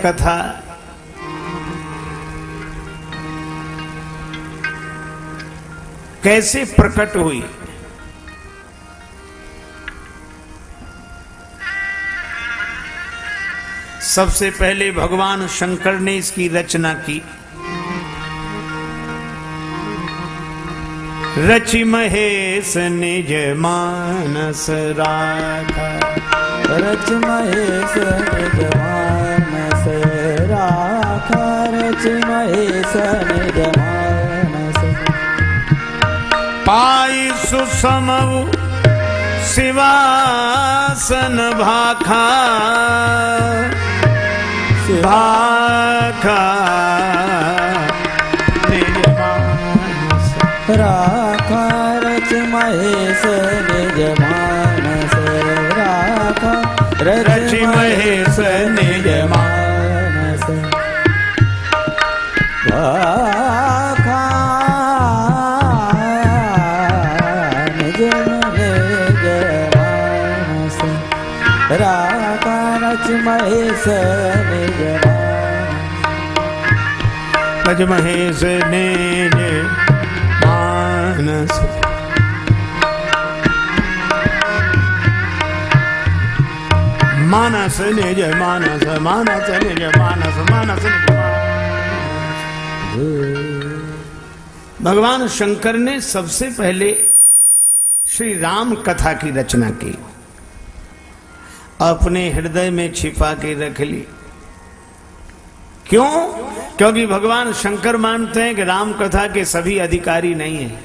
कथा कैसे प्रकट हुई। सबसे पहले भगवान शंकर ने इसकी रचना की। रचि महेश निज मानस राखा, रच महेश निज मानस राखा, रच महेश निज मानस। पाई सुसमउ शिवासन भाखा, भाखा निज मानस राखा, रच महेश निज मानस राखा, रच महेश निज मानस राखा, निज मानस राखा, रच महेश निज रच महेश निज मानस। मानस निज मानस, मानस निज मानस, मानस निज मानस। भगवान शंकर ने सबसे पहले श्री राम कथा की रचना की, अपने हृदय में छिपा के रख ली। क्यों? क्योंकि भगवान शंकर मानते हैं कि राम कथा के सभी अधिकारी नहीं हैं।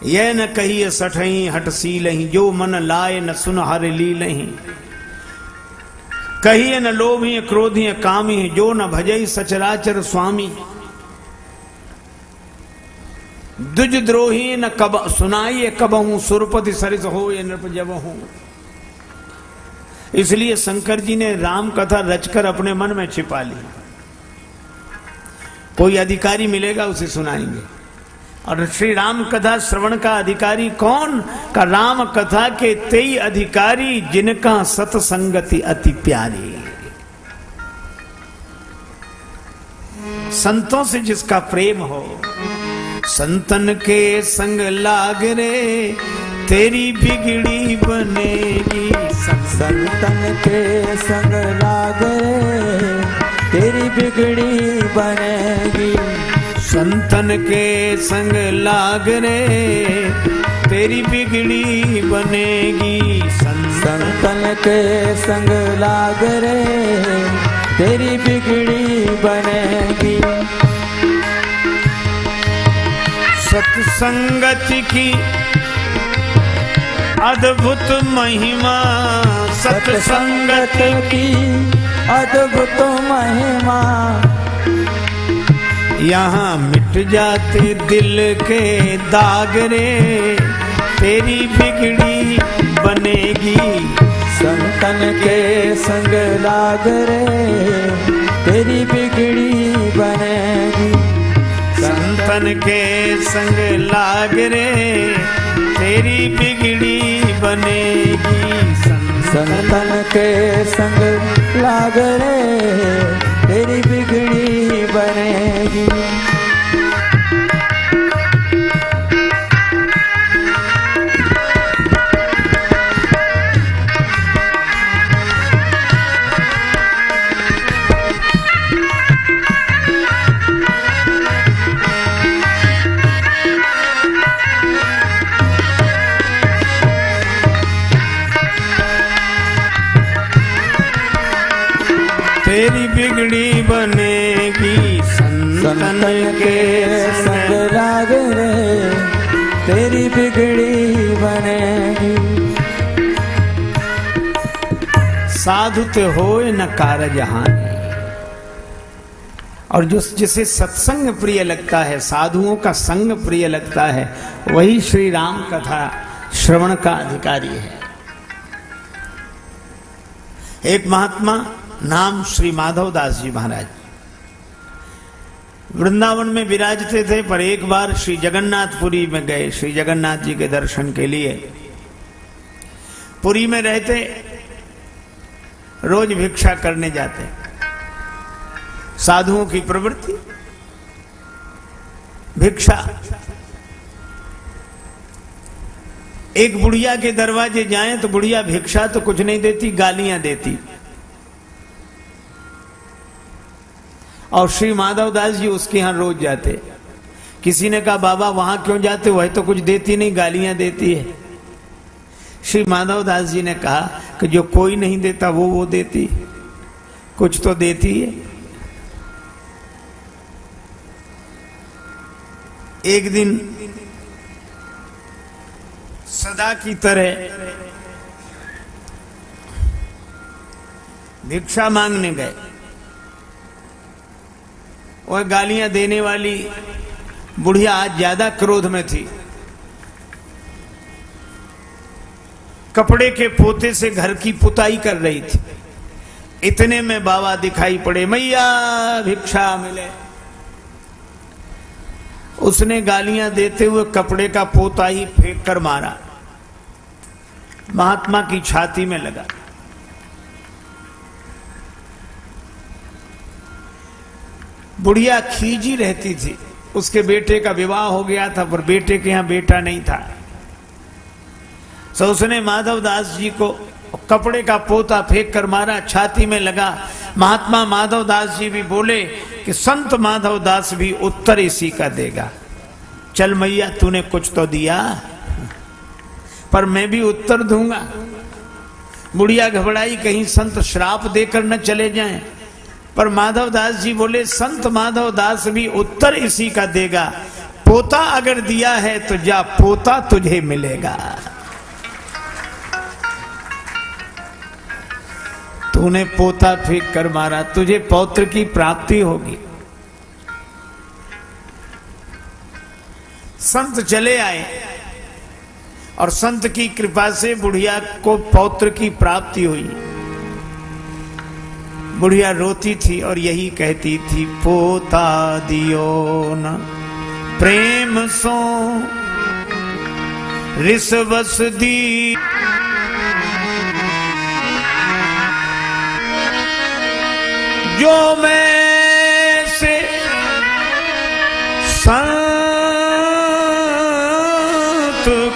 यह न कहिए सठही हटसीलही, जो मन लाए न सुन हर लीलही। कहिए न लोभी क्रोधी कामी, जो न भजई सचराचर स्वामी। दुज द्रोही न कब सुनाइए कबहू, सुरपति सरिस हो ये नृप जब हूं। इसलिए शंकर जी ने राम कथा रचकर अपने मन में छिपा ली। कोई अधिकारी मिलेगा उसे सुनाएंगे। और श्री राम कथा श्रवण का अधिकारी कौन? का राम कथा के 23 अधिकारी, जिनका सत्संगति अति प्यारी। संतों से जिसका प्रेम हो। संतन के संग लाग रे, तेरी बिगड़ी बनेगी। संतन के संग लाग रे, तेरी बिगड़ी बनेगी। संतन के संग लाग रे, तेरी बिगड़ी बनेगी। संतन के संग लाग रे, तेरी बिगड़ी बनेगी। सत्संगत की अद्भुत महिमा, सत्संगत की अद्भुत महिमा। यहाँ मिट जाते दिल के दाग रे, तेरी बिगड़ी बनेगी। संतन के संग लाग रे, तेरी बिगड़ी बनेगी। संतन के संग लाग रे, तेरी बिगड़ी बनेगी। संतन के संग लाग रे, तेरी बिगड़ी बनेगी। तेरी बिगड़ी बनेगी। संतन के संग लाग रे, तेरी बिगड़ी बनेगी। साधु ते होए न कारज हानि। और जो जिसे सत्संग प्रिय लगता है, साधुओं का संग प्रिय लगता है, वही श्री राम कथा श्रवण का अधिकारी है। एक महात्मा नाम श्री माधव दास जी महाराज वृंदावन में विराजते थे, पर एक बार श्री जगन्नाथपुरी में गए श्री जगन्नाथ जी के दर्शन के लिए। पुरी में रहते रोज भिक्षा करने जाते हैं। साधुओं की प्रवृत्ति भिक्षा। एक बुढ़िया के दरवाजे जाएं तो बुढ़िया भिक्षा तो कुछ नहीं देती, गालियां देती। और श्री माधव दास जी उसके यहां रोज जाते। किसी ने कहा बाबा वहां क्यों जाते, वह तो कुछ देती नहीं, गालियां देती है। श्री माधव दास जी ने कहा कि जो कोई नहीं देता वो देती, कुछ तो देती है। एक दिन सदा की तरह भिक्षा मांगने गए। वह गालियां देने वाली बुढ़िया आज ज्यादा क्रोध में थी। कपड़े के पोते से घर की पुताई कर रही थी। इतने में बाबा दिखाई पड़े, मैया भिक्षा मिले। उसने गालियां देते हुए कपड़े का पोता ही फेंक कर मारा, महात्मा की छाती में लगा। बुढ़िया खींची रहती थी। उसके बेटे का विवाह हो गया था, पर बेटे के यहां बेटा नहीं था। तो उसने माधव दास जी को कपड़े का पोता फेंक कर मारा, छाती में लगा। महात्मा माधव दास जी भी बोले कि संत माधव दास भी उत्तर इसी का देगा। चल मैया तूने कुछ तो दिया, पर मैं भी उत्तर दूंगा। बुढ़िया घबराई कहीं संत श्राप देकर न चले जाएं। पर माधव दास जी बोले संत माधव दास भी उत्तर इसी का देगा। पोता अगर दिया है तो जा, पोता तुझे मिलेगा। तूने पोता फेंक कर मारा, तुझे पौत्र की प्राप्ति होगी। संत चले आए और संत की कृपा से बुढ़िया को पौत्र की प्राप्ति हुई। बुढ़िया रोती थी और यही कहती थी, पोता दियो न प्रेम सो रिसवस दी। जो मैं से संत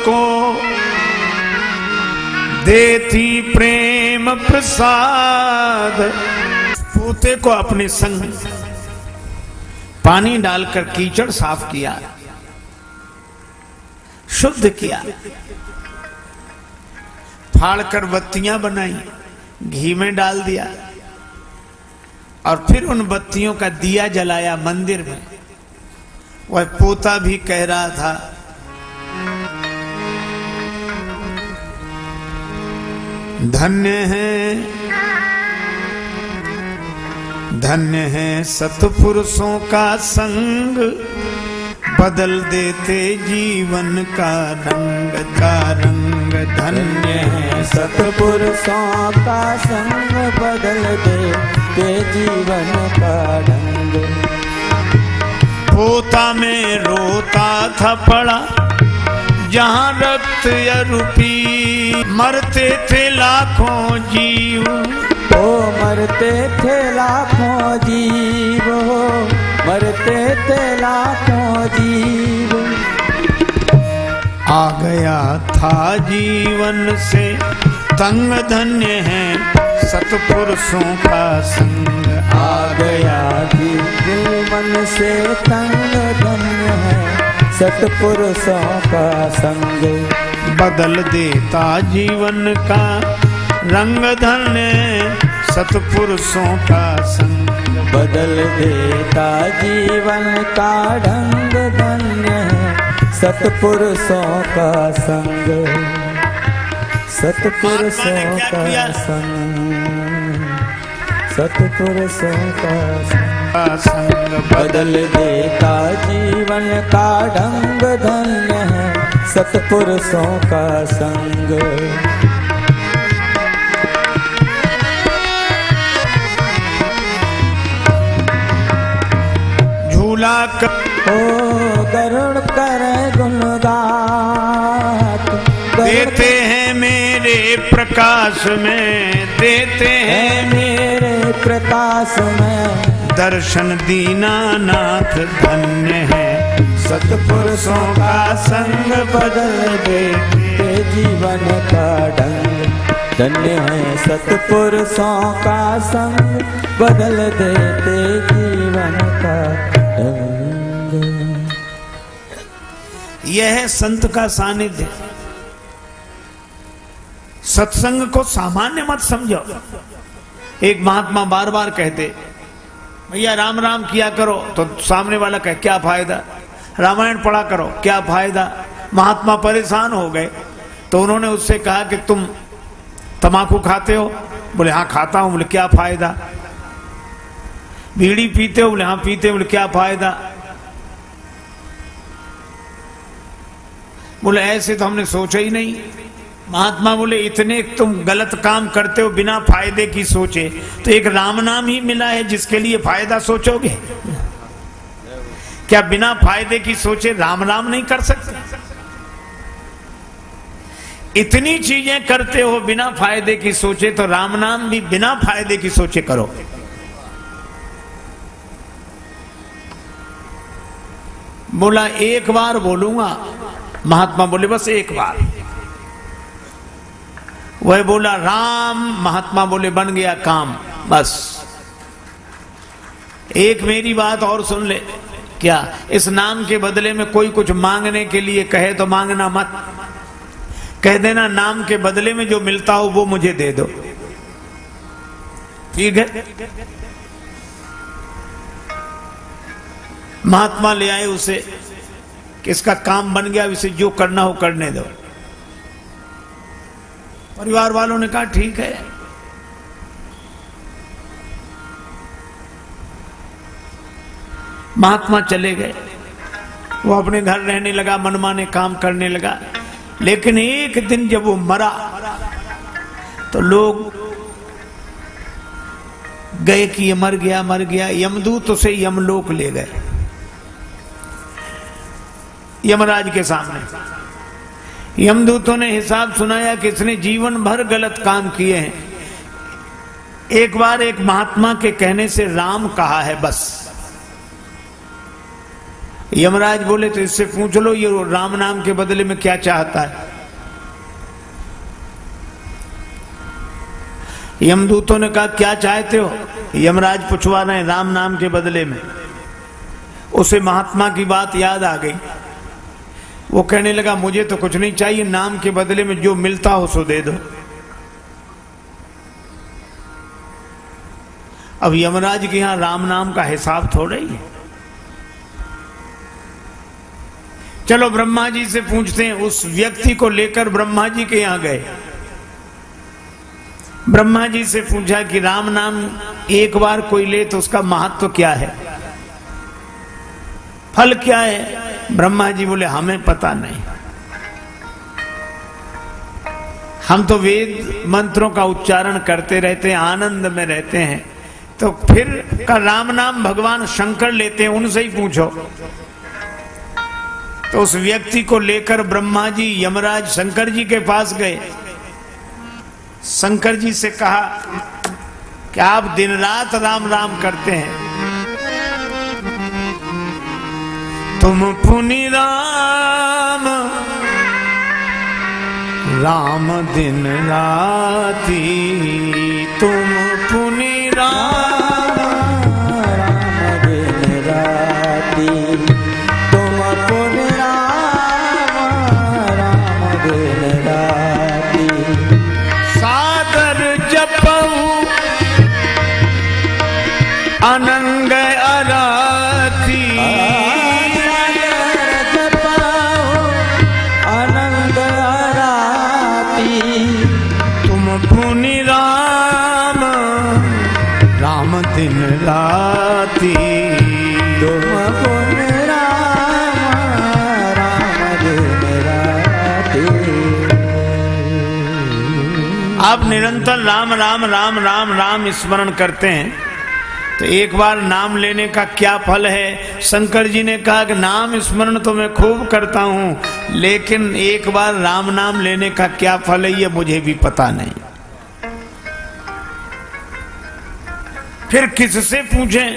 को देती प्रेम प्रसाद। पोते को अपने संग पानी डालकर कीचड़ साफ किया, शुद्ध किया, फाड़कर बत्तियां बनाई, घी में डाल दिया और फिर उन बत्तियों का दिया जलाया मंदिर में। वह पोता भी कह रहा था, धन्य है सत्पुरुषों का संग, बदल देते जीवन का रंग का रंग। धन्य है सत्पुरुषों का संग, बदल देते जीवन का रंग। पोता में रोता था पड़ा, जहाँ रक्त अरूपी, मरते थे लाखों जीव। ओ मरते थे लाखों जीव, मरते थे लाखों जीव। आ गया था जीवन से तंग, धन्य है सत्पुरुषों का संग। आ गया जीवन से तंग, धन्य है सत्पुरुषों का संग। बदल देता जीवन का रंग, धन्य सत्पुरुषों का संग। बदल देता जीवन का ढंग, धन्य है सत्पुरुषों का संग। सत्पुरुषों का संग, सत्पुरुषों का संग। बदल देता जीवन का ढंग, धन्य है सत्पुरुषों का संग। झूला ओ गरुड़ कर गुणगात, देते हैं मेरे मेरे प्रकाश में देते हैं, मेरे प्रकाश में दर्शन दीनानाथ धन्य है। सतपुरुषों का संग बदल देते जीवन का ढंग, धन्य है सतपुरुषों का संग बदल देते जीवन का ढंग। यह है संत का सानिध्य। सत्संग को सामान्य मत समझो। एक महात्मा बार बार कहते, भैया राम राम किया करो, तो सामने वाला कहे क्या फायदा, रामायण पढ़ा करो क्या फायदा। महात्मा परेशान हो गए तो उन्होंने उससे कहा कि तुम तम्बाकू खाते हो? बोले हाँ खाता हूं। बोले क्या फायदा? बीड़ी पीते हो? बोले हाँ पीते। बोले क्या फायदा? बोले ऐसे तो हमने सोचा ही नहीं। महात्मा बोले इतने तुम गलत काम करते हो बिना फायदे की सोचे, तो एक राम नाम ही मिला है जिसके लिए फायदा सोचोगे? क्या बिना फायदे की सोचे राम नाम नहीं कर सकते? इतनी चीजें करते हो बिना फायदे की सोचे, तो राम नाम भी बिना फायदे की सोचे करो। बोला एक बार बोलूंगा। महात्मा बोले बस एक बार। वह बोला राम, महात्मा बोले बन गया काम। बस एक मेरी बात और सुन ले। क्या? इस नाम के बदले में कोई कुछ मांगने के लिए कहे तो मांगना मत। कह देना नाम के बदले में जो मिलता हो वो मुझे दे दो, ठीक है? महात्मा ले आए उसे कि इसका काम बन गया, इसे जो करना हो करने दो। परिवार वालों ने कहा ठीक है। महात्मा चले गए। वो अपने घर रहने लगा, मनमाने काम करने लगा। लेकिन एक दिन जब वो मरा तो लोग गए कि ये मर गया मर गया। यमदूत उसे यमलोक ले गए, यमराज के सामने। यमदूतों ने हिसाब सुनाया कि इसने जीवन भर गलत काम किए हैं, एक बार एक महात्मा के कहने से राम कहा है बस। यमराज बोले तो इससे पूछ लो ये राम नाम के बदले में क्या चाहता है। यमदूतों ने कहा क्या चाहते हो? यमराज पूछवा रहे राम नाम के बदले में। उसे महात्मा की बात याद आ गई। वो कहने लगा मुझे तो कुछ नहीं चाहिए, नाम के बदले में जो मिलता हो सो दे दो। अब यमराज के यहां राम नाम का हिसाब थोड़ा ही है। चलो ब्रह्मा जी से पूछते हैं। उस व्यक्ति को लेकर ब्रह्मा जी के यहां गए। ब्रह्मा जी से पूछा कि राम नाम एक बार कोई ले तो उसका महत्व क्या है, फल क्या है? ब्रह्मा जी बोले हमें पता नहीं, हम तो वेद मंत्रों का उच्चारण करते रहते हैं, आनंद में रहते हैं। तो फिर का राम नाम भगवान शंकर लेते हैं, उनसे ही पूछो। तो उस व्यक्ति को लेकर ब्रह्मा जी यमराज शंकर जी के पास गए। शंकर जी से कहा कि आप दिन रात राम राम करते हैं, तुम पुनि राम राम दिन राती, तुम पुनि राम राम दिन राती, तुम पुनि राम राम दिन राती। सादर जपऊ अनंग अराती, पुनि राम राम दिन राती, तुम पुनि राम राम दिन राती। आप निरंतर राम राम राम राम राम स्मरण करते हैं तो एक बार नाम लेने का क्या फल है? शंकर जी ने कहा कि नाम स्मरण तो मैं खूब करता हूं, लेकिन एक बार राम नाम लेने का क्या फल है ये मुझे भी पता नहीं। फिर किससे पूछें?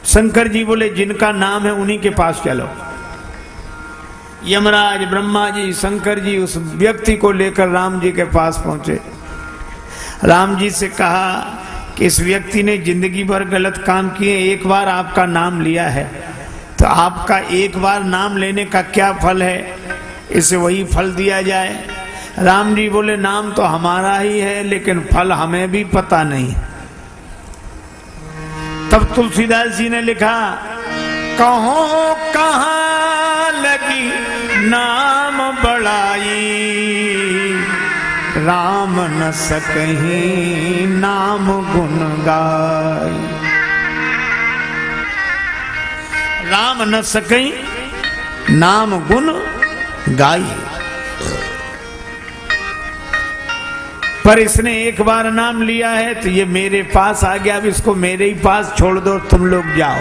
शंकर जी बोले जिनका नाम है उन्हीं के पास चलो। यमराज, ब्रह्मा जी, शंकर जी उस व्यक्ति को लेकर राम जी के पास पहुंचे। राम जी से कहा कि इस व्यक्ति ने जिंदगी भर गलत काम किए, एक बार आपका नाम लिया है, तो आपका एक बार नाम लेने का क्या फल है, इसे वही फल दिया जाए। राम जी बोले नाम तो हमारा ही है, लेकिन फल हमें भी पता नहीं। तब तुलसीदास जी ने लिखा, कहो कहाँ लगी नाम बड़ाई, राम न सकहीं नाम गुण गाई। राम न सकहीं नाम गुण गाई। पर इसने एक बार नाम लिया है तो ये मेरे पास आ गया, अब इसको मेरे ही पास छोड़ दो, तुम लोग जाओ।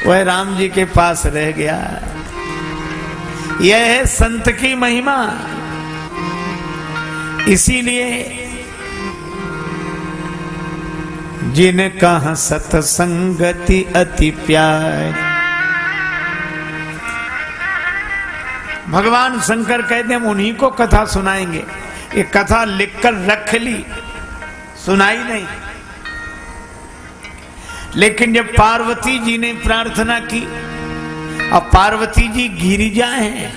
वह राम जी के पास रह गया। यह है संत की महिमा। इसीलिए जिनका सत्संगति अति प्यार, भगवान शंकर कहते हैं हम उन्हीं को कथा सुनाएंगे। ये कथा लिखकर रख ली, सुनाई नहीं। लेकिन जब पार्वती जी ने प्रार्थना की, अब पार्वती जी गिरिजा हैं,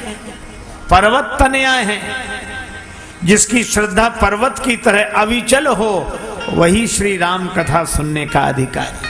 पर्वत तनया हैं, जिसकी श्रद्धा पर्वत की तरह अविचल हो, वही श्री राम कथा सुनने का अधिकारी।